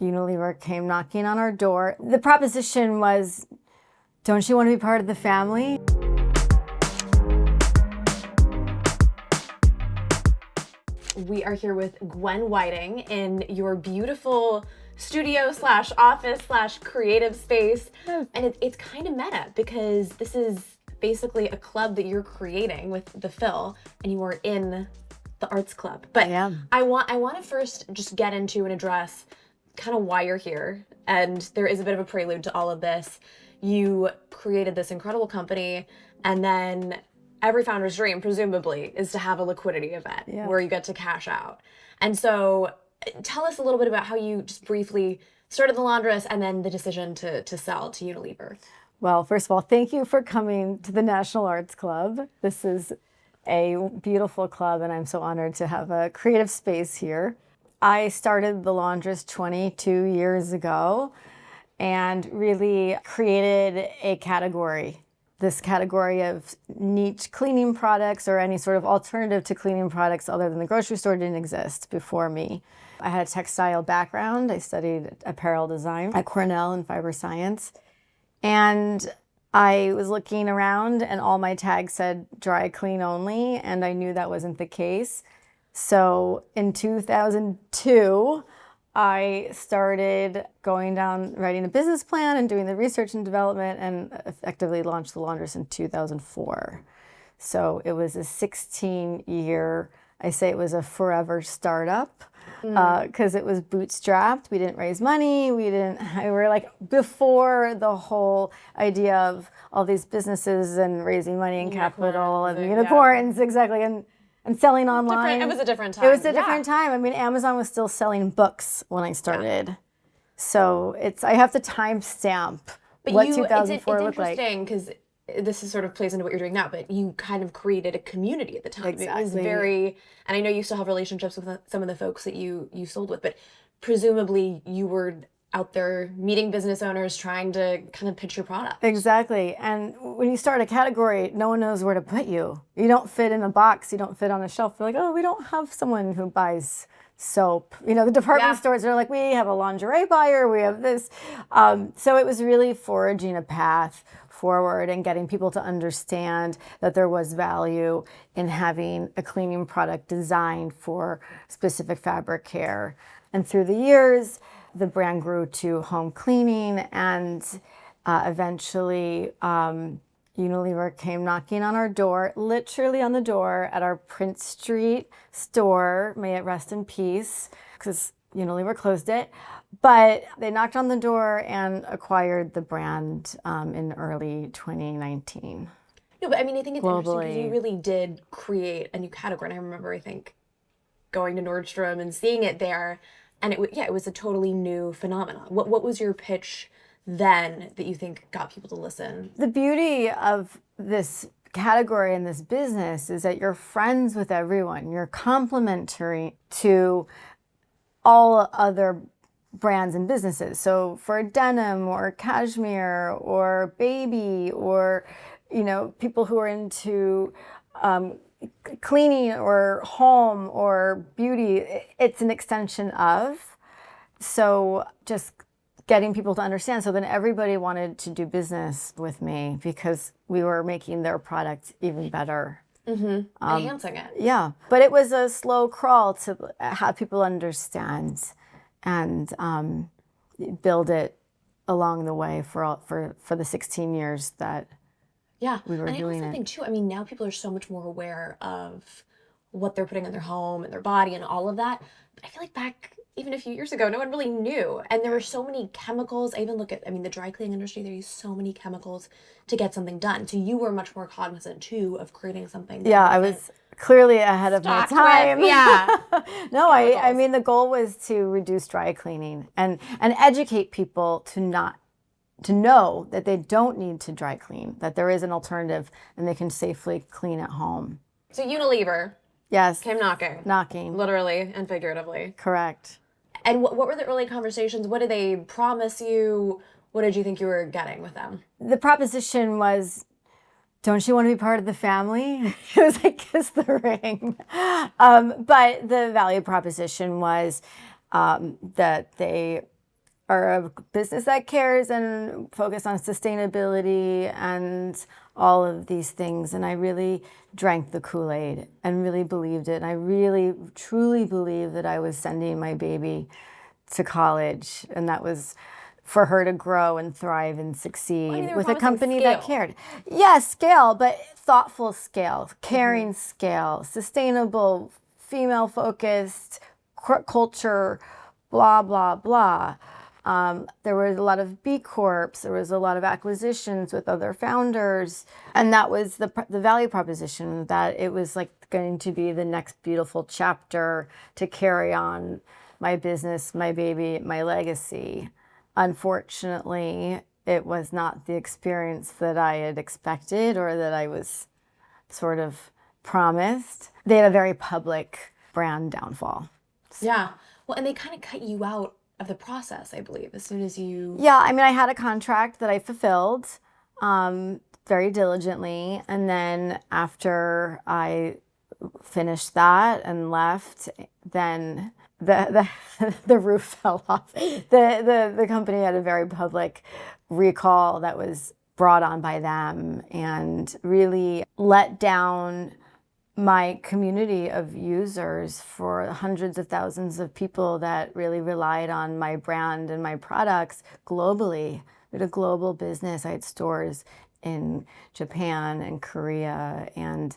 Unilever came knocking on our door. The proposition was, don't you want to be part of the family? We are here with Gwen Whiting in your beautiful studio slash office slash creative space. And it's kind of meta because this is basically a club that you're creating with the Phil, and you are in the arts club. But I want to first just get into and address kind of why you're here. And there is a bit of a prelude to all of this. You created this incredible company, and then every founder's dream, presumably, is to have a liquidity event where you get to cash out. And so tell us a little bit about how you just briefly started the Laundress and then the decision to sell to Unilever. Well, first of all, thank you for coming to the National Arts Club. This is a beautiful club, and I'm so honored to have a creative space here. I started the Laundress 22 years ago and really created a category. This category of niche cleaning products or any sort of alternative to cleaning products other than the grocery store didn't exist before me. I had a textile background. I studied apparel design at Cornell in fiber science. And I was looking around and all my tags said dry clean only, and I knew that wasn't the case. So in 2002, I started going down, writing a business plan and doing the research and development, and effectively launched the Laundress in 2004. So it was a 16-year, I say it was a forever startup, because it was bootstrapped. We didn't raise money. We were like before the whole idea of all these businesses and raising money and capital and unicorns, exactly. And selling online. It was a different time. It was a different time. I mean, Amazon was still selling books when I started. So I have to timestamp what 2004 looked like. It's interesting because this is sort of plays into what you're doing now, but you kind of created a community at the time. Exactly. It was and I know you still have relationships with some of the folks that you sold with, but presumably you were out there meeting business owners trying to kind of pitch your product. Exactly. And when you start a category, no one knows where to put you. You don't fit in a box. You don't fit on a shelf. They're like, oh, we don't have someone who buys soap. You know, the department stores are like, we have a lingerie buyer. We have this. So it was really forging a path forward and getting people to understand that there was value in having a cleaning product designed for specific fabric care. And through the years, the brand grew to home cleaning, and eventually Unilever came knocking on our door, literally on the door at our Prince Street store. May it rest in peace, because Unilever closed it. But they knocked on the door and acquired the brand in early 2019. No, but I mean, I think it's globally. Interesting because you really did create a new category. And I remember, I think, going to Nordstrom and seeing it there. And it was a totally new phenomenon. What was your pitch then that you think got people to listen? The beauty of this category and this business is that you're friends with everyone. You're complementary to all other brands and businesses. So for denim or cashmere or baby or, people who are into cleaning or home or beauty, it's an extension of. So just getting people to understand. So then everybody wanted to do business with me because we were making their product even better. Enhancing it. Yeah. But it was a slow crawl to have people understand and build it along the way for the 16 years that we were doing it. And I also think too, I mean, now people are so much more aware of what they're putting in their home and their body and all of that. But I feel like back even a few years ago, no one really knew. And there were so many chemicals. I even look at, the dry cleaning industry, they use so many chemicals to get something done. So you were much more cognizant too of creating something. Yeah, I was clearly ahead of my time. No, I mean, the goal was to reduce dry cleaning and educate people to know that they don't need to dry clean, that there is an alternative and they can safely clean at home. So Unilever came knocking. Literally and figuratively. Correct. And what were the early conversations? What did they promise you? What did you think you were getting with them? The proposition was, don't you want to be part of the family? It was like, kiss the ring. But the value proposition was that they are a business that cares and focus on sustainability and all of these things. And I really drank the Kool-Aid and really believed it. And I really, truly believed that I was sending my baby to college, and that was for her to grow and thrive and succeed with a company that cared. Yeah, scale, but thoughtful scale, caring scale, sustainable, female-focused culture, blah, blah, blah. There was a lot of B Corps. There was a lot of acquisitions with other founders. And that was the value proposition, that it was like going to be the next beautiful chapter to carry on my business, my baby, my legacy. Unfortunately, it was not the experience that I had expected or that I was sort of promised. They had a very public brand downfall. Yeah. Well, and they kind of cut you out of the process, I believe, as soon as you... Yeah, I mean, I had a contract that I fulfilled very diligently. And then after I finished that and left, then the roof fell off. The company had a very public recall that was brought on by them and really let down my community of users for hundreds of thousands of people that really relied on my brand and my products globally. We had a global business. I had stores in Japan and Korea and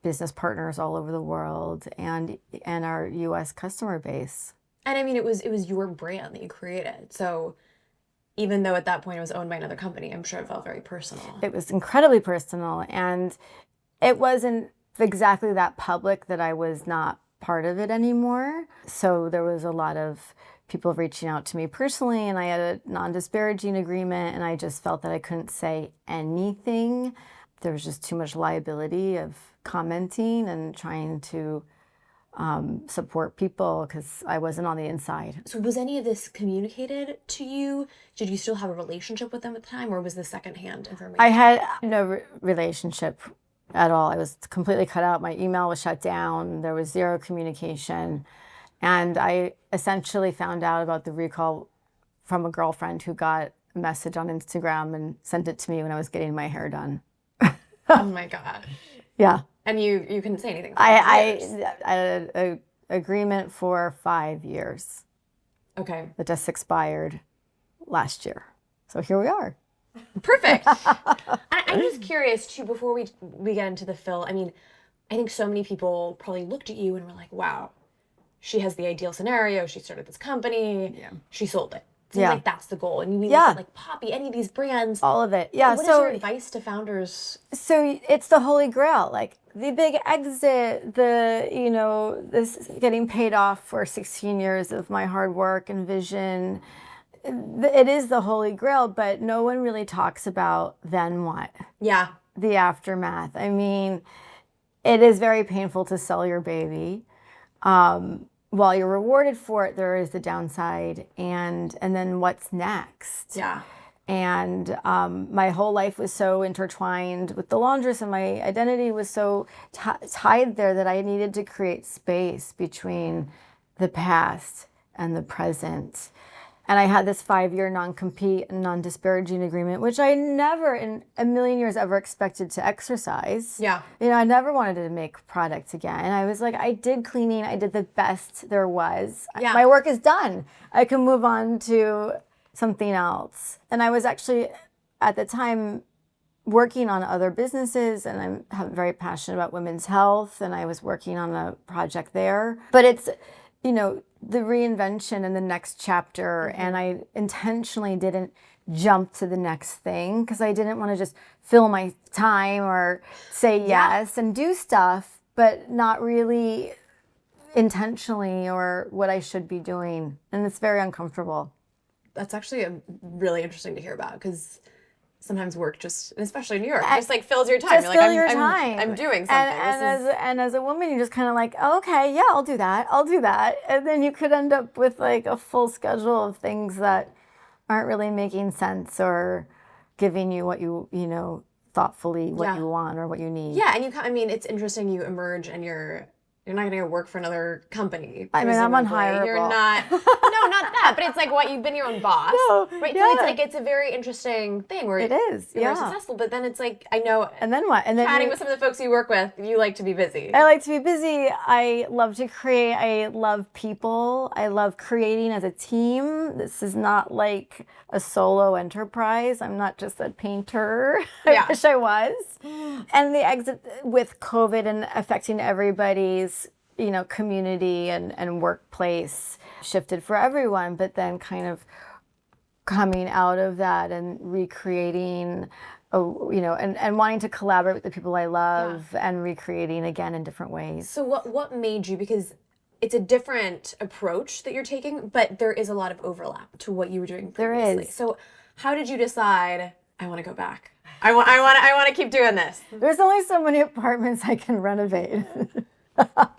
business partners all over the world, and our US customer base. And I mean, it was your brand that you created. So even though at that point it was owned by another company, I'm sure it felt very personal. It was incredibly personal, and it wasn't exactly that public that I was not part of it anymore. So there was a lot of people reaching out to me personally, and I had a non-disparaging agreement, and I just felt that I couldn't say anything. There was just too much liability of commenting and trying to support people because I wasn't on the inside. So was any of this communicated to you? Did you still have a relationship with them at the time, or was this secondhand information? I had no relationship at all. I was completely cut out. My email was shut down. There was zero communication. And I essentially found out about the recall from a girlfriend who got a message on Instagram and sent it to me when I was getting my hair done. Oh my God. Yeah. And you couldn't say anything? I had an agreement for 5 years. Okay. That just expired last year. So here we are. Perfect. I'm just curious too, before we get into the fill, I mean, I think so many people probably looked at you and were like, wow, she has the ideal scenario. She started this company. Yeah. She sold it. Seems like that's the goal. And you mean like Poppy, any of these brands. All of it. Yeah. What is your advice to founders? So it's the holy grail, like the big exit, this getting paid off for 16 years of my hard work and vision. It is the holy grail, but no one really talks about then what? Yeah. The aftermath. I mean, it is very painful to sell your baby. While you're rewarded for it, there is the downside. And then what's next? Yeah. And my whole life was so intertwined with the laundress, and my identity was so tied there that I needed to create space between the past and the present. And I had this 5-year non-compete and non-disparaging agreement, which I never in a million years ever expected to exercise. Yeah. I never wanted to make products again. And I was like, I did cleaning. I did the best there was. Yeah. My work is done. I can move on to something else. And I was actually, at the time, working on other businesses, and I'm very passionate about women's health, and I was working on a project there. But it's, the reinvention and the next chapter, and I intentionally didn't jump to the next thing because I didn't want to just fill my time or say yes and do stuff, but not really intentionally or what I should be doing. And it's very uncomfortable. That's actually really interesting to hear about, because sometimes work just, especially in New York, just like fills your time. Just fill your time. I'm doing something. And as a woman, you're just kind of like, oh, okay, yeah, I'll do that. And then you could end up with like a full schedule of things that aren't really making sense or giving you what you thoughtfully what you want or what you need. Yeah, and it's interesting you emerge and you're you're not going to go work for another company. I mean, I'm presumably. unhireable. You're not. No, not that. But it's like what you've been your own boss, No, right? yeah. So it's like it's a very interesting thing where It is, you're yeah. very successful. But then it's like I know. And then what? And then Chatting with some of the folks you work with, you like to be busy. I like to be busy. I love to create. I love people. I love creating as a team. This is not like a solo enterprise. I'm not just a painter. Yeah. I wish I was. And the exit with COVID and affecting everybody's, community and workplace shifted for everyone, but then kind of coming out of that and recreating and wanting to collaborate with the people I love and recreating again in different ways. So what made you, because it's a different approach that you're taking, but there is a lot of overlap to what you were doing previously. There is. So how did you decide, I want to go back? I want to keep doing this. There's only so many apartments I can renovate.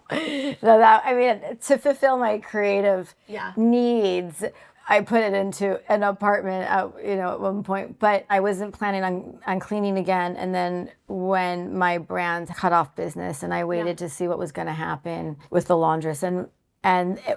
To fulfill my creative needs, I put it into an apartment at one point, but I wasn't planning on cleaning again. And then when my brand cut off business and I waited to see what was going to happen with the laundress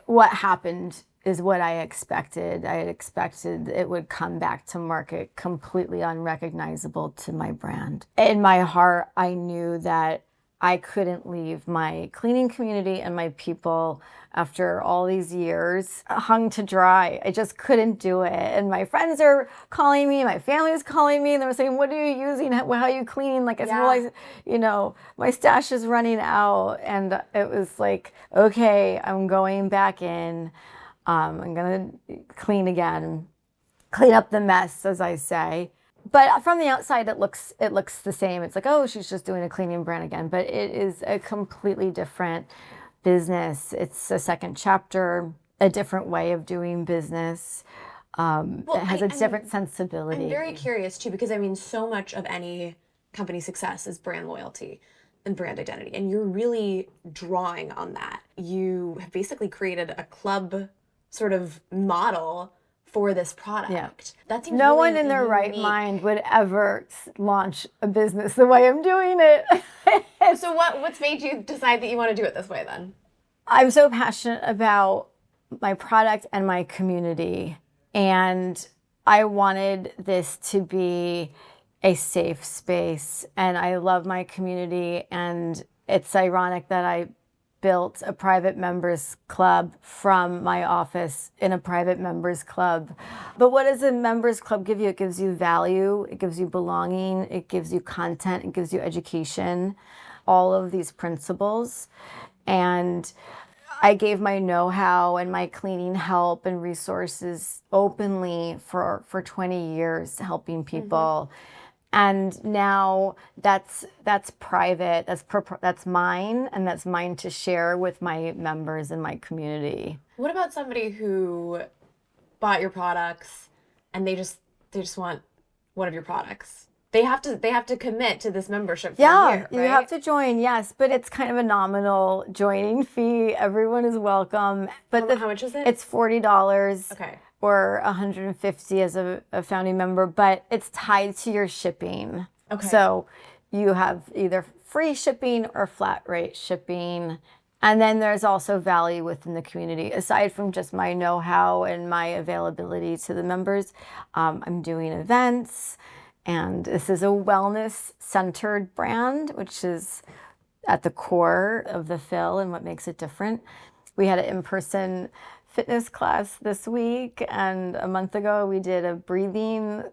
what happened is what I expected. I had expected it would come back to market completely unrecognizable to my brand. In my heart, I knew that I couldn't leave my cleaning community and my people after all these years hung to dry. I just couldn't do it. And my friends are calling me, my family's calling me, and they were saying, "What are you using? How are you cleaning?" Like, I said, well, my stash is running out. And it was like, okay, I'm going back in. I'm going to clean again, clean up the mess, as I say. But from the outside, it looks the same. It's like, oh, she's just doing a cleaning brand again. But it is a completely different business. It's a second chapter, a different way of doing business. It has a different sensibility. I'm very curious too, because I mean, so much of any company success is brand loyalty and brand identity, and you're really drawing on that. You have basically created a club sort of model for this product. Yeah. That seems no really one in their right unique. mind would ever launch a business the way I'm doing it. So what's made you decide that you want to do it this way then? I'm so passionate about my product and my community, and I wanted this to be a safe space, and I love my community, and it's ironic that I built a private members club from my office in a private members club. But what does a members club give you? It gives you value, it gives you belonging, it gives you content, it gives you education, all of these principles. And I gave my know-how and my cleaning help and resources openly for 20 years, helping people. And now that's private, that's mine, and that's mine to share with my members and my community. What about somebody who bought your products and they just want one of your products? They have to commit to this membership for a year, right? You have to join, yes, but it's kind of a nominal joining fee. Everyone is welcome. But how much is it? It's $40. Okay. Or $150 as a founding member, but it's tied to your shipping. Okay. So you have either free shipping or flat rate shipping. And then there's also value within the community. Aside from just my know-how and my availability to the members, I'm doing events, and this is a wellness-centered brand, which is at the core of the Phil and what makes it different. We had an in-person fitness class this week, and a month ago we did a breathing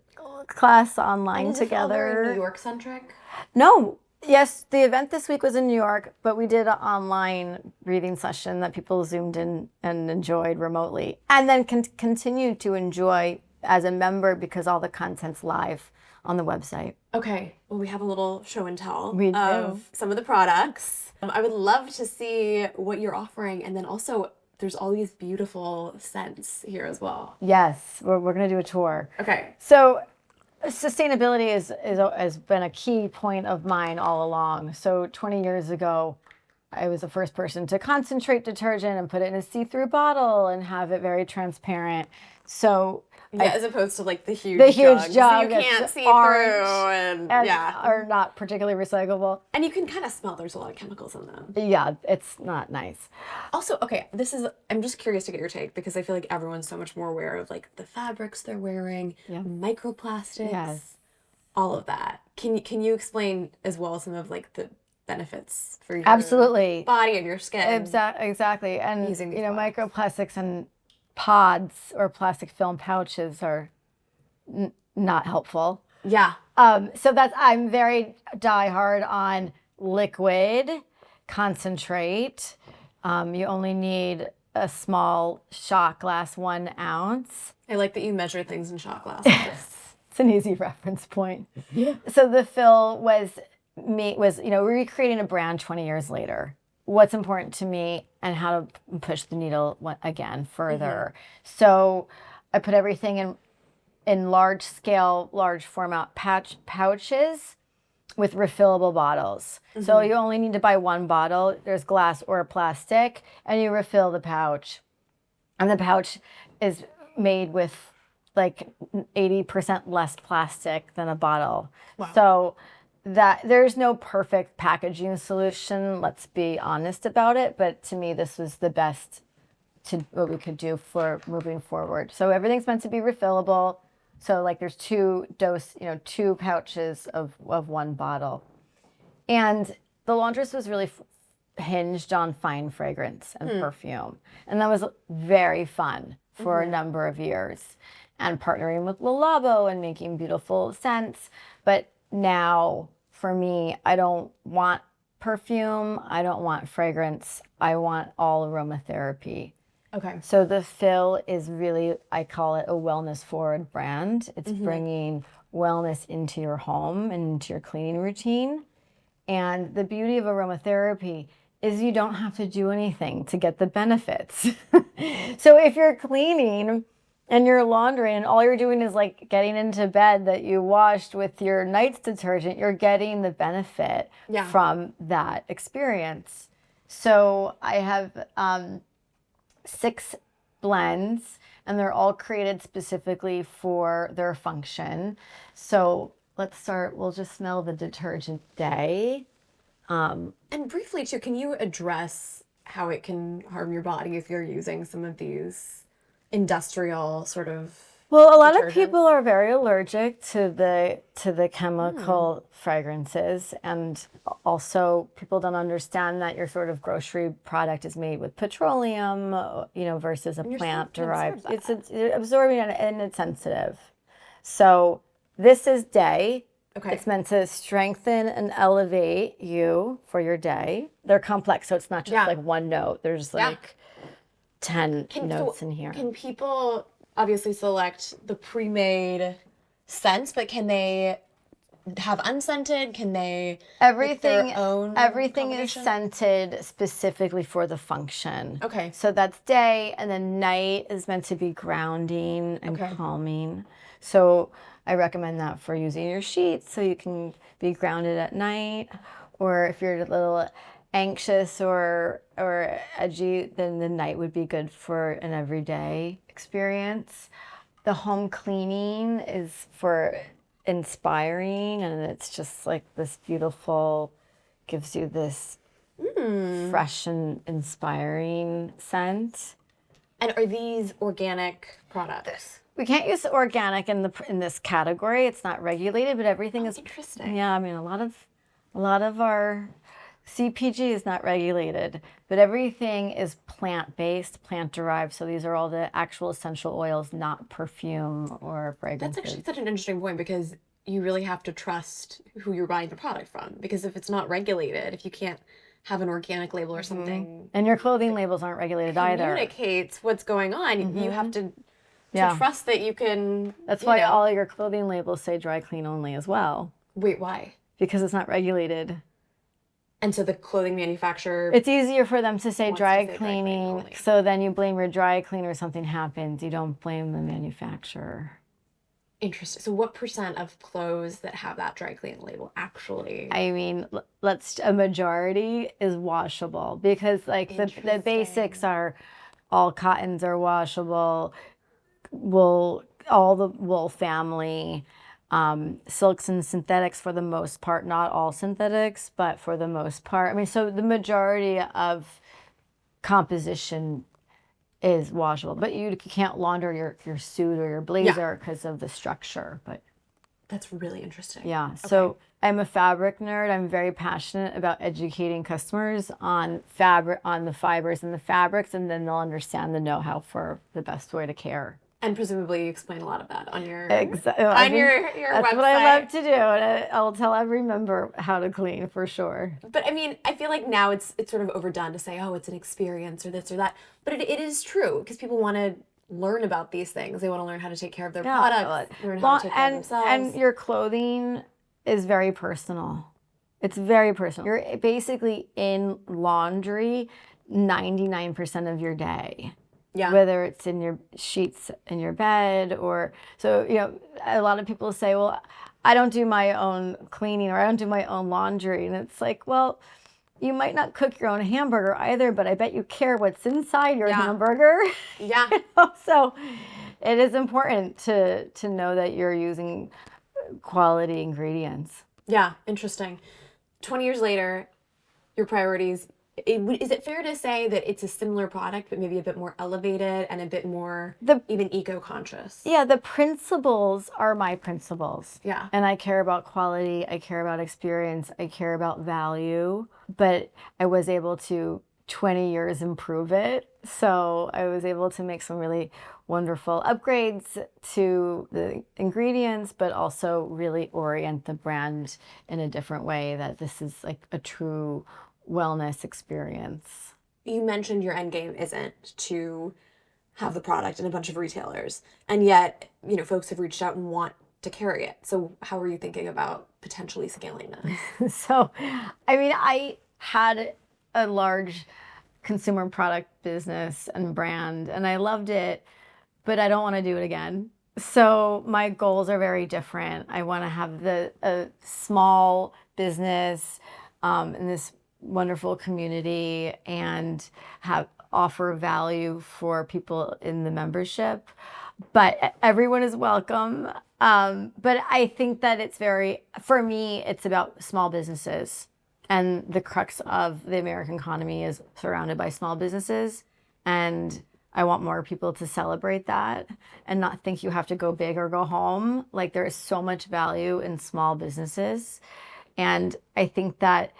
class online together. New York centric? No. Yes, the event this week was in New York, but we did an online breathing session that people zoomed in and enjoyed remotely, and then continued to enjoy as a member because all the content's live on the website. Okay. Well, we have a little show and tell We do. of some of the products. I would love to see what you're offering, and then also there's all these beautiful scents here as well. Yes, we're going to do a tour. Okay. So sustainability has been a key point of mine all along. So 20 years ago, I was the first person to concentrate detergent and put it in a see-through bottle and have it very transparent. So as opposed to like the huge jug that you can't that's see orange through and are not particularly recyclable. And you can kind of smell there's a lot of chemicals in them. Yeah, it's not nice. Also, okay, I'm just curious to get your take because I feel like everyone's so much more aware of like the fabrics they're wearing, microplastics, all of that. Can you explain as well some of like the benefits for your body and your skin? Exactly. And using microplastics and pods or plastic film pouches are not helpful. Yeah. So I'm very diehard on liquid, concentrate. You only need a small shot glass, 1 ounce. I like that you measure things in shot glasses. It's an easy reference point. Yeah. So the fill was recreating a brand 20 years later. What's important to me and how to push the needle again further. So I put everything in large scale, large format pouches with refillable bottles. So you only need to buy 1 bottle. There's glass or plastic, and you refill the pouch. And the pouch is made with like 80% less plastic than a bottle. Wow. So that there's no perfect packaging solution, let's be honest about it, but to me this was the best what we could do for moving forward. So everything's meant to be refillable. So like there's 2 pouches of 1 bottle. And the Laundress was really hinged on fine fragrance and perfume. And that was very fun for a number of years. And partnering with Le Labo and making beautiful scents. But now, for me, I don't want perfume. I don't want fragrance. I want all aromatherapy. Okay. So the fill is really, I call it a wellness forward brand. It's bringing wellness into your home and into your cleaning routine. And the beauty of aromatherapy is you don't have to do anything to get the benefits. So if you're cleaning and your laundry and all you're doing is like getting into bed that you washed with your night's detergent, you're getting the benefit from that experience. So I have 6 blends, and they're all created specifically for their function. So let's start, we'll just smell the detergent day. And briefly too, can you address how it can harm your body if you're using some of these industrial sort of Well, a lot of people are very allergic to the chemical fragrances, and also people don't understand that your sort of grocery product is made with petroleum, versus a plant derived. It's absorbing and it's sensitive. So this is day. Okay. It's meant to strengthen and elevate you for your day. They're complex, so it's not just like 1 note. There's like 10 notes in here. Can people obviously select the pre-made scents, but can they have unscented? Can they make their own everything is scented specifically for the function. Okay. So that's day, and then night is meant to be grounding and calming. So I recommend that for using your sheets so you can be grounded at night, or if you're a little anxious or edgy, then the night would be good for an everyday experience. The home cleaning is for inspiring, and it's just like this beautiful, gives you this fresh and inspiring scent. And are these organic products? We can't use organic in this category. It's not regulated, but everything is interesting. Yeah, I mean a lot of our CPG is not regulated, but everything is plant-based, plant-derived. So these are all the actual essential oils, not perfume or fragrances. That's actually such an interesting point, because you really have to trust who you're buying the product from. Because if it's not regulated, if you can't have an organic label or something, and your clothing labels aren't regulated either, communicates what's going on. You have to trust that you can. That's why all your clothing labels say dry clean only as well. Wait, why? Because it's not regulated. And so the clothing manufacturer... It's easier for them to say dry cleaning, so then you blame your dry cleaner if something happens. You don't blame the manufacturer. Interesting. So what % of clothes that have that dry clean label actually... I mean, a majority is washable, because like the basics are all cottons are washable, wool all the wool family, silks and synthetics for the most part, not all synthetics, but for the most part. I mean, so the majority of composition is washable, but you can't launder your suit or your blazer because of the structure. But that's really interesting. yeah, so I'm a fabric nerd. I'm very passionate about educating customers on fabric, on the fibers and the fabrics, and then they'll understand the know-how for the best way to care. And presumably you explain a lot of that on your Exactly. on your That's website. what I love to do, and I'll tell every member how to clean for sure. But I mean, I feel like now it's sort of overdone to say, oh, it's an experience or this or that. But it is true because people want to learn about these things. They want to learn how to take care of their products, learn how to take care of themselves. And your clothing is very personal. It's very personal. You're basically in laundry 99% of your day. Yeah. Whether it's in your sheets in your bed or, so, you know, a lot of people say, well, I don't do my own cleaning or I don't do my own laundry. And it's like, well, you might not cook your own hamburger either, but I bet you care what's inside your hamburger. Yeah. You know? So it is important to know that you're using quality ingredients. Yeah, interesting. 20 years later, your priorities, is it fair to say that it's a similar product, but maybe a bit more elevated and a bit more even eco-conscious? Yeah, the principles are my principles. Yeah. And I care about quality, I care about experience, I care about value, but I was able to 20 years improve it. So I was able to make some really wonderful upgrades to the ingredients, but also really orient the brand in a different way, that this is like a true wellness experience. You mentioned your end game isn't to have the product in a bunch of retailers, and yet, you know, folks have reached out and want to carry it. So how are you thinking about potentially scaling this? So, I mean, I had a large consumer product business and brand, and I loved it, but I don't want to do it again. So my goals are very different. I want to have a small business in this wonderful community and offer value for people in the membership. But everyone is welcome. But I think that for me, it's about small businesses. And the crux of the American economy is surrounded by small businesses. And I want more people to celebrate that and not think you have to go big or go home. Like, there is so much value in small businesses. And I think that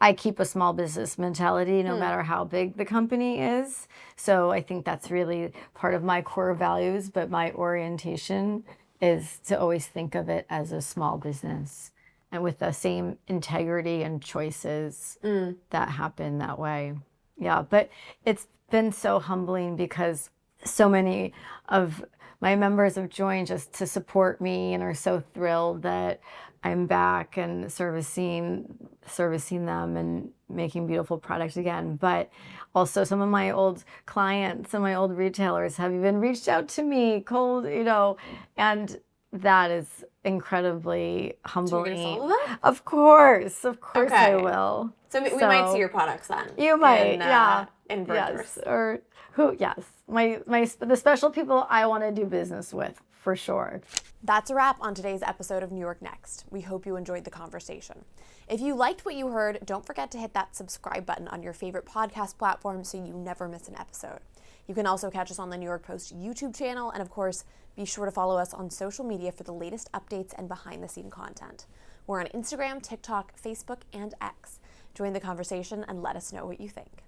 I keep a small business mentality no matter how big the company is. So I think that's really part of my core values, but my orientation is to always think of it as a small business and with the same integrity and choices that happen that way. Yeah, but it's been so humbling because so many of my members have joined just to support me and are so thrilled that I'm back and servicing them and making beautiful products again. But also some of my old clients and my old retailers have even reached out to me cold, you know, and that is incredibly humbling. So you're gonna solve that? Of course Okay. I will. So we might see your products then. You might, yeah. In yes, or who? Yes, the special people I want to do business with for sure. That's a wrap on today's episode of New York Next. We hope you enjoyed the conversation. If you liked what you heard, don't forget to hit that subscribe button on your favorite podcast platform so you never miss an episode. You can also catch us on the New York Post YouTube channel, and of course, be sure to follow us on social media for the latest updates and behind-the-scene content. We're on Instagram, TikTok, Facebook, and X. Join the conversation and let us know what you think.